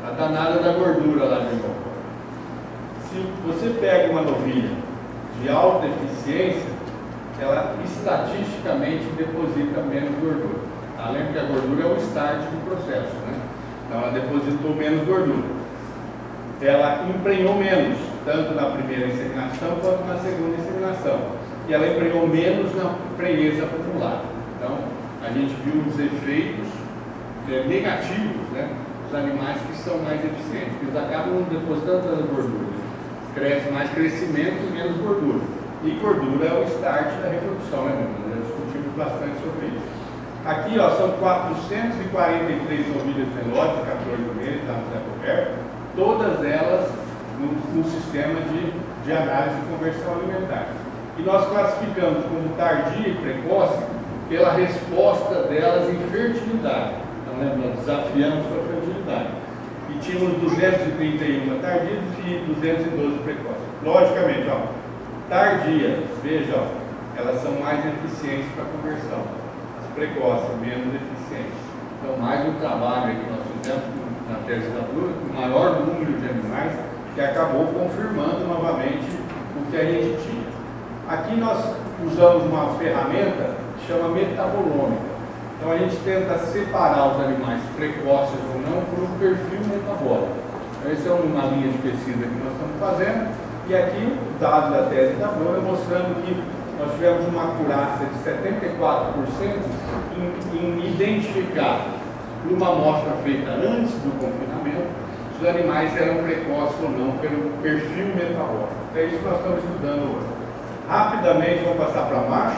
a danada da gordura lá de novo. Se você pega uma novilha de alta eficiência, ela estatisticamente deposita menos gordura. Tá? Lembra que a gordura é o start do processo, né? Então ela depositou menos gordura. Ela emprenhou menos, tanto na primeira inseminação quanto na segunda inseminação. E ela emprenhou menos na prenhez acumulada. Então, a gente viu os efeitos negativos, né, dos animais que são mais eficientes, porque eles acabam depositando a gordura. Cresce mais crescimento e menos gordura. E gordura é o start da reprodução, né, meu? Já discutimos bastante sobre isso. Aqui, ó, são 443 novilhas velozes de 14 meses, lá no Zé Roberto, todas elas no sistema de análise de conversão alimentar. E nós classificamos como tardia e precoce pela resposta delas em fertilidade. Então Então, nós desafiamos para a fertilidade. E tínhamos 231 tardias e 212 precoces. Logicamente, ó, tardia, veja, ó, elas são mais eficientes para a conversão. As precoces, menos eficientes. Então, mais um trabalho que nós fizemos na tese da Bruna, com o maior número de animais, que acabou confirmando novamente o que a gente tinha. Aqui nós usamos uma ferramenta que chama metabolômica. Então a gente tenta separar os animais precoces ou não por um perfil metabólico. Então, essa é uma linha de pesquisa que nós estamos fazendo. E aqui o dado da tese da Bruna mostrando que nós tivemos uma acurácia de 74% em identificar numa amostra feita antes do confinamento se os animais eram precoces ou não pelo perfil metabólico. É isso que nós estamos estudando hoje. Rapidamente vamos passar para macho.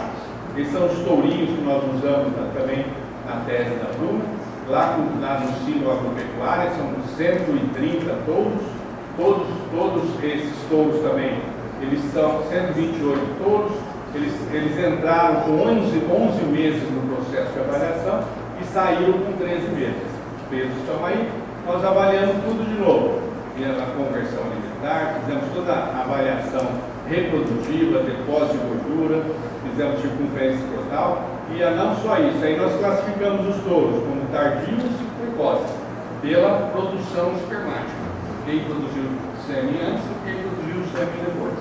Esses são os tourinhos que nós usamos também na tese da Bruna. Lá no silo agropecuário são 130 touros. Todos esses touros também, eles são 128 touros. Eles entraram com 11 meses no processo de avaliação e saíram com 13 meses. Os pesos estão aí. Nós avaliamos tudo de novo. A conversão alimentar, fizemos toda a avaliação reprodutiva, depósito de gordura, fizemos circunferência escrotal e não só isso, aí nós classificamos os touros como tardios e precoces pela produção espermática. Quem produziu sêmen antes e quem produziu sêmen depois.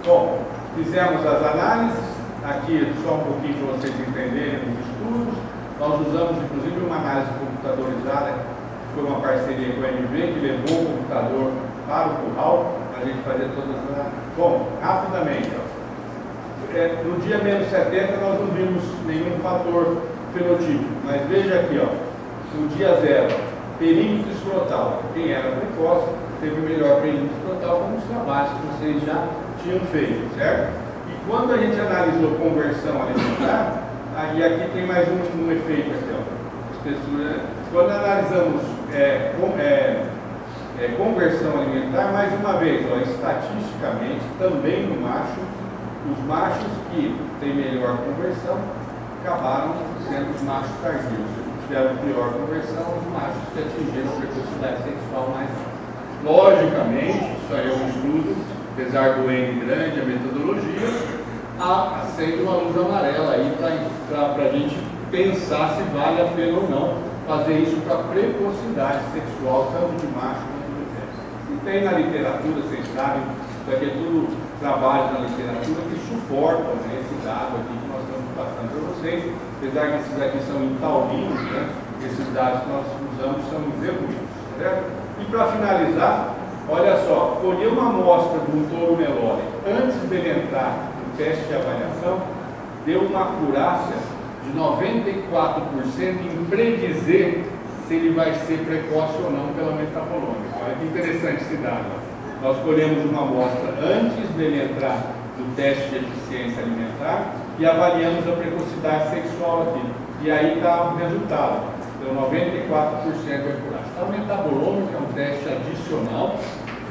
Bom, fizemos as análises, aqui só um pouquinho para vocês entenderem os estudos. Nós usamos inclusive uma análise computadorizada, que foi uma parceria com a MV, que levou o computador para o curral, para a gente fazer todas as análises. Bom, rapidamente, ó. No dia menos 70 nós não vimos nenhum fator fenotípico, mas veja aqui, ó, no dia 0, perímetro escrotal, quem era precoce teve o melhor perímetro escrotal, como os trabalhos que vocês já tinham feito, certo? E quando a gente analisou conversão alimentar, aí aqui tem mais um efeito aqui, ó. Quando analisamos conversão alimentar, mais uma vez, ó, estatisticamente, também no macho, os machos que têm melhor conversão acabaram sendo os machos tardios. Tiveram pior conversão, os machos que atingiram a precocidade sexual mais alta. Logicamente, isso aí é um estudo, apesar do N grande, a metodologia, acende uma luz amarela aí para a gente pensar se vale a pena ou não fazer isso para precocidade sexual, tanto de macho quanto de fêmea. E tem na literatura, vocês sabem, isso aqui é tudo trabalho na literatura que suportam, né, esse dado aqui que nós estamos passando para vocês, apesar que esses aqui são em taurinos, né, esses dados que nós usamos são em zebuínos, certo? E para finalizar, olha só, colher uma amostra de um touro Nelore antes dele entrar no teste de avaliação, deu uma acurácia de 94% em predizer se ele vai ser precoce ou não pela metabolômica. Olha que interessante esse dado. Nós colhemos uma amostra antes dele entrar no teste de eficiência alimentar e avaliamos a precocidade sexual aqui. E aí está o resultado. Então, 94% é acurácia. A metabolômica é um teste adicional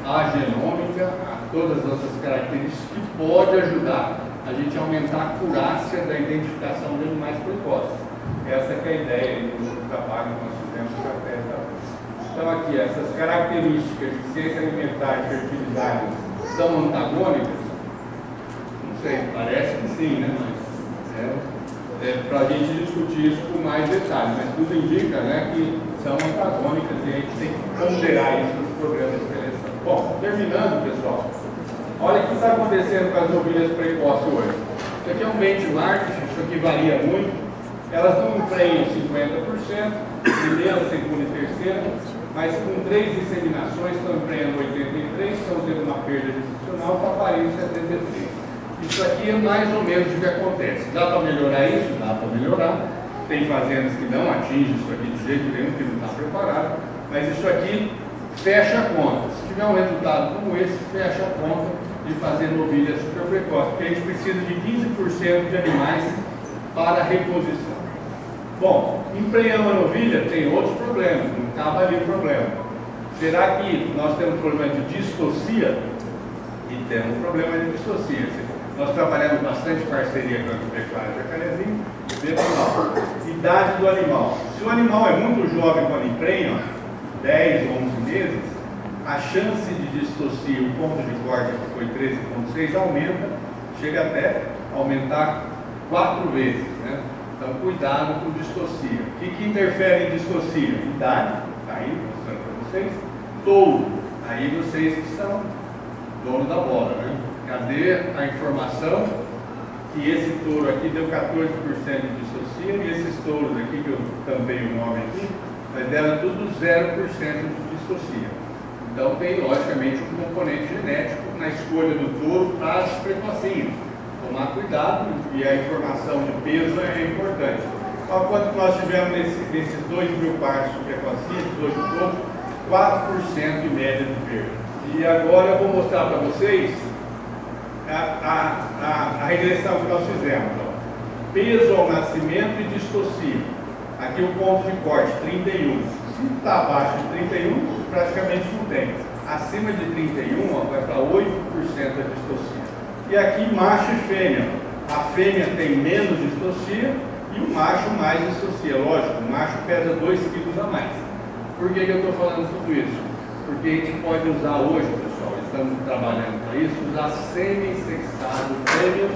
à genômica, a todas as outras características que pode ajudar a gente a aumentar a acurácia da identificação de animais precoces. Essa que é a ideia do trabalho que nós fizemos para a tese da Bruna. Então aqui, essas características de eficiência alimentar e fertilidade são antagônicas? Não sei, parece que sim, né? Mas para a gente discutir isso com mais detalhes, mas tudo indica, né, que são antagônicas e a gente tem que ponderar isso nos programas de seleção. Bom, terminando, pessoal, olha o que está acontecendo com as ovelhas precoces hoje. Isso aqui é um benchmark, isso aqui varia muito. Elas não emprenham 50%, primeira, segunda e terceira, mas com 3 inseminações estão emprenhando 83%, estão tendo uma perda gestacional, está parindo 73%. Isso aqui é mais ou menos o que acontece. Dá para melhorar isso? Dá para melhorar. Tem fazendas que não atingem isso aqui de jeito nenhum, que não está preparado, mas isso aqui fecha a conta. Se tiver um resultado como esse, fecha a conta de fazer novilha super precoce, porque a gente precisa de 15% de animais para reposição. Bom, emprenhando a novilha tem outros problemas, não estava ali o problema. Será que nós temos problema de distocia? E temos problema de distocia. Nós trabalhamos bastante parceria com a Agropecuária Jacarezinho, e idade do animal. Se o animal é muito jovem quando emprenha, 10 ou 11 meses, a chance de distocia, o ponto de corte que foi 13,6, aumenta, chega até aumentar 4 vezes, né? Então, cuidado com distocia. O que interfere em distocia? Idade, está aí, mostrando para vocês. Touro, aí vocês que são dono da bola, né? Cadê a informação que esse touro aqui deu 14% de distocia e esses touros aqui, que eu tampei o nome aqui, mas deram tudo 0% de distocia. Então, tem, logicamente, um componente genético na escolha do touro para as precocinhas. Tomar cuidado, e a informação de peso é importante. Olha quanto nós tivemos nesses 2.000 partes de precocinha, 18 touros, 4% em média de perda. E agora eu vou mostrar para vocês a regressão que nós fizemos. Ó. Peso ao nascimento e distocia. Aqui o ponto de corte, 31. Se está abaixo de 31, praticamente não tem. Acima de 31, ó, vai para 8% da distocia. E aqui macho e fêmea. A fêmea tem menos distocia e o macho mais distocia. Lógico, o macho pesa 2 quilos a mais. Por que eu estou falando tudo isso? Porque a gente pode usar hoje, pessoal, estamos trabalhando para isso, usar semi-sexado fêmea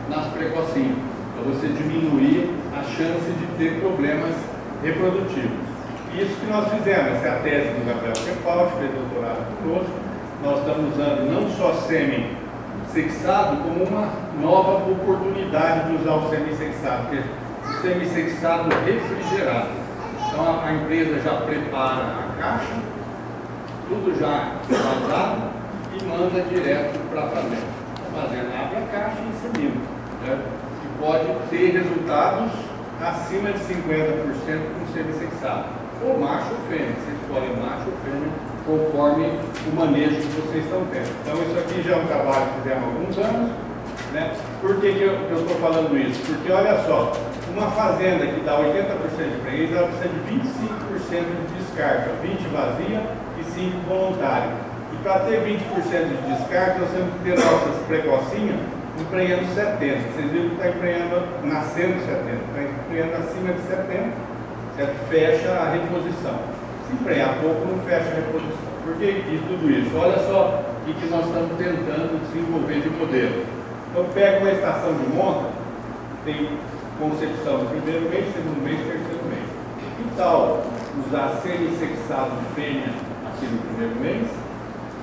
nas precocinhas, para você diminuir a chance de ter problemas reprodutivos. Isso que nós fizemos, essa é a tese do Gabriel Kempalt, que fez doutorado conosco. Nós estamos usando não só semi-sexado, como uma nova oportunidade de usar o semi-sexado, que é o semi-sexado refrigerado. Então a empresa já prepara a caixa, tudo já vazado, e manda direto para a fazenda. A fazenda abre a caixa e insemina, né? E pode ter resultados acima de 50% com semi-sexado. Ou macho ou fêmea, vocês escolhem macho ou fêmea, conforme o manejo que vocês estão tendo. Então isso aqui já é um trabalho que fizemos há alguns anos, né? Por que eu estou falando isso? Porque olha só, uma fazenda que dá 80% de prejuízo, ela precisa de 25% de descarte, 20% vazia e 5% voluntário. E para ter 20% de descarte, nós temos que ter nossas precocinhas emprenhando 70%. Vocês viram que está emprenhando, nascendo 70%, está emprenhando acima de 70%, certo? Fecha a reposição. Se emprenhar pouco, não fecha a reposição. Por que tudo isso? Olha só o que nós estamos tentando desenvolver de modelo. Então, pega uma estação de monta, tem concepção no primeiro mês, segundo mês, terceiro mês. Que tal usar semi-sexado fêmea aqui no primeiro mês?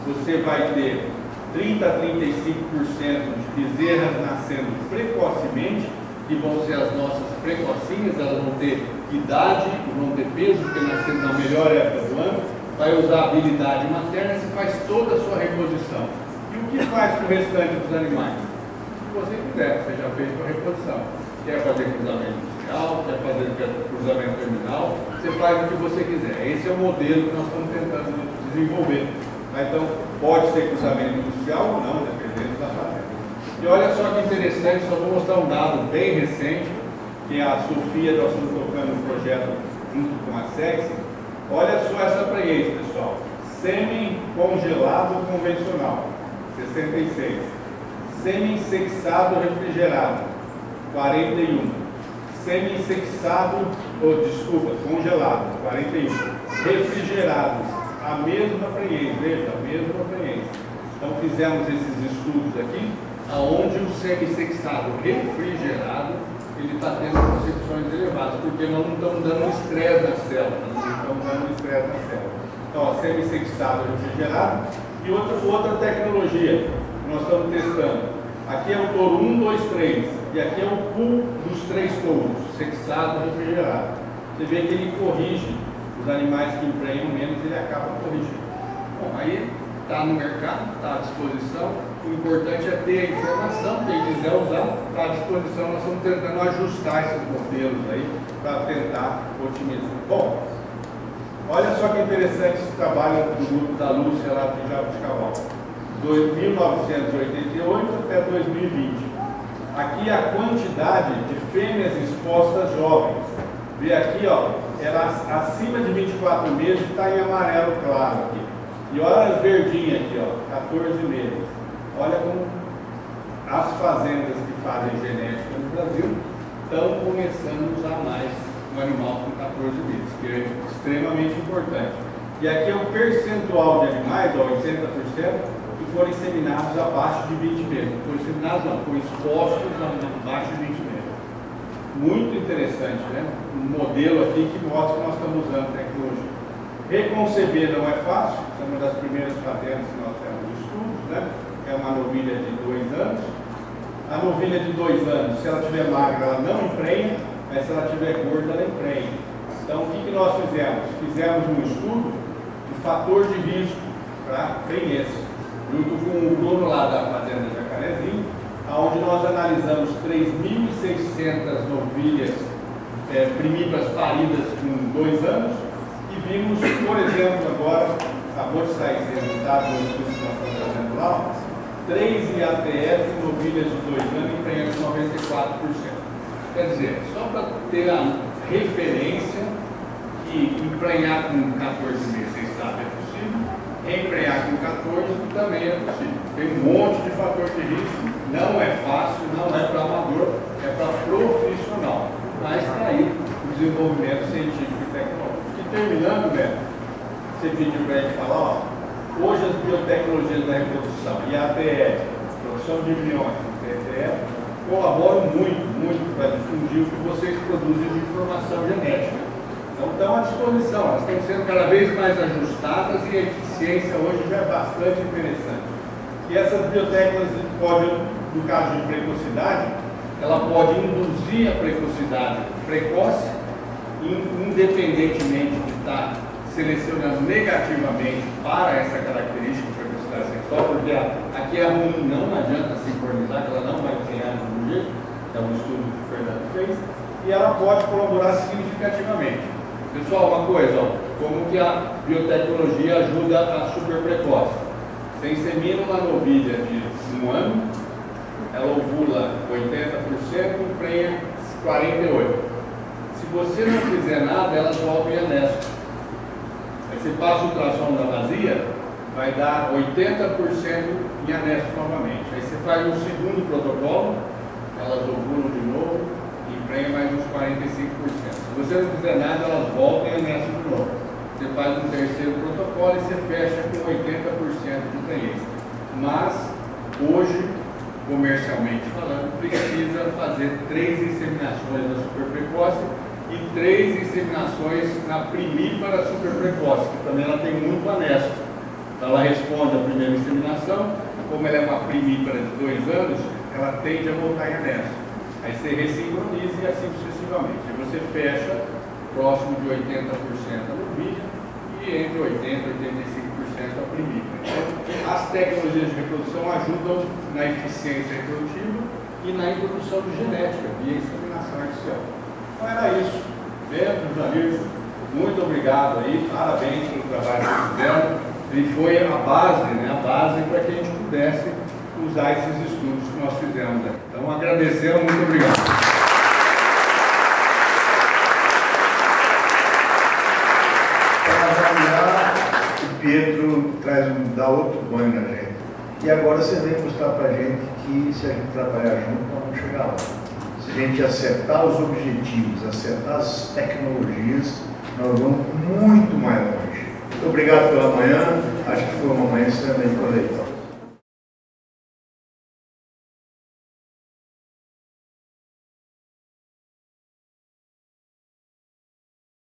Você vai ter 30% a 35% de bezerras nascendo precocemente, que vão ser as nossas precocinhas, elas vão ter idade e vão ter peso, porque nascendo na melhor época do ano. Vai usar a habilidade materna, você faz toda a sua reposição. E o que faz com o restante dos animais? Se você quiser, você já fez a reposição. Quer fazer cruzamento industrial, quer fazer cruzamento terminal, você faz o que você quiser. Esse é o modelo que nós estamos tentando desenvolver. Então, pode ser cruzamento industrial ou não, dependendo da fazenda. E olha só que interessante, só vou mostrar um dado bem recente, que a Sofia, nós estamos tocando um projeto junto com a SEXI. Olha só essa prenhez, pessoal. Semi-congelado convencional, 66. Semi-sexado refrigerado, 41. Semi-sexado, congelado, 41. Refrigerados, a mesma prenhez, veja, a mesma prenhez. Então fizemos esses estudos aqui, aonde o semi-sexado refrigerado, ele está tendo concepções elevadas, porque nós não estamos dando estresse na célula, Então, ó, semi-sexado refrigerado. E outra tecnologia que nós estamos testando. Aqui é o touro 1, 2, 3. E aqui é o pool dos 3 touros, sexado refrigerado. Você vê que ele corrige os animais que emprenham menos, ele acaba corrigindo. Bom, aí está no mercado, está à disposição. O importante é ter a informação, quem quiser usar, está à disposição. Nós estamos tentando ajustar esses modelos aí para tentar otimizar. Bom, olha só que interessante esse trabalho do grupo da Lúcia lá de Jabuticabal. 1988 até 2020. Aqui a quantidade de fêmeas expostas jovens. Vê aqui, ó, ela acima de 24 meses está em amarelo claro aqui. E olha as verdinhas aqui, ó, 14 meses. Olha como as fazendas que fazem genética no Brasil estão começando a usar mais uma 14 litros, que é extremamente importante. E aqui é o percentual de animais, ó, 80%, que foram inseminados abaixo de 20 meses. Não foram inseminados, não, foram expostos abaixo de 20 meses. Muito interessante, né? Um modelo aqui que mostra que nós estamos usando tecnologia. Reconceber não é fácil, é uma das primeiras fazendas que nós temos estudos, né? É uma novilha de 2 anos. A novilha de 2 anos, se ela estiver magra, ela não emprenha, mas se ela estiver gorda, ela emprenha. Então, o que nós fizemos? Fizemos um estudo de fator de risco para prenhez, junto com o Bruno lá da Fazenda Jacarezinho, onde nós analisamos 3.600 novilhas primíparas paridas com 2 anos e vimos, por exemplo, agora, acabou de sair esse resultado do estudo que nós estamos fazendo lá, 3 IATF novilhas de 2 anos emprenhando 94%. Quer dizer, só para ter a referência que emprenhar com 14 meses, vocês sabem, é possível, emprenhar com 14 também é possível. Tem um monte de fator de risco, não é fácil, não é para amador, é para profissional. Mas está aí o desenvolvimento científico e tecnológico. E terminando, Beto, você pediu para a gente falar, ó, hoje as biotecnologias da reprodução e a ATF, produção de embriões, TTF, colaboram muito para difundir o que vocês produzem de informação genética. Então estão à disposição, elas estão sendo cada vez mais ajustadas e a eficiência hoje já é bastante interessante. E essas biotecnologias podem, no caso de precocidade, ela pode induzir a precocidade precoce, independentemente de estar selecionando negativamente para essa característica de precocidade sexual, porque aqui é ruim, não adianta sincronizar, que ela não vai ganhar no jeito, é um estudo que o Fernando fez, e ela pode colaborar significativamente. Pessoal, uma coisa, ó, como que a biotecnologia ajuda a super precoce. Você insemina uma novilha de 1 ano, ela ovula 80%, emprenha 48%. Se você não fizer nada, elas voltam em anesto. Aí você passa o ultrassom da vazia, vai dar 80% em anesto novamente. Aí você faz um segundo protocolo, elas ovulam de novo e emprenha mais uns 45%. Se você não fizer nada, elas voltam em anesto de novo. Você faz um terceiro protocolo e você fecha com 80% de prenhez. Mas, hoje, comercialmente falando, precisa fazer 3 inseminações na super precoce e 3 inseminações na primípara super precoce, que também ela tem muito anesto. Então ela responde à primeira inseminação, como ela é uma primípara de 2 anos, ela tende a voltar em anesto. Aí você ressincroniza e assim sucessivamente. Aí você fecha próximo de 80% a novilha e entre 80% e 85% a primípara. Então, as tecnologias de reprodução ajudam na eficiência reprodutiva e na introdução de genética via inseminação artificial. Então era isso. Bento, meus amigos, muito obrigado aí, parabéns pelo trabalho que fizeram. E foi a base, né, a base para que a gente pudesse usar esses estudos que nós fizemos aqui. Então agradecemos, muito obrigado. Pedro dá outro banho na gente. E agora você vem mostrar para a gente que se a gente trabalhar junto, nós vamos chegar lá. Se a gente acertar os objetivos, acertar as tecnologias, nós vamos muito mais longe. Muito obrigado pela manhã. Acho que foi uma manhã extremamente coletiva.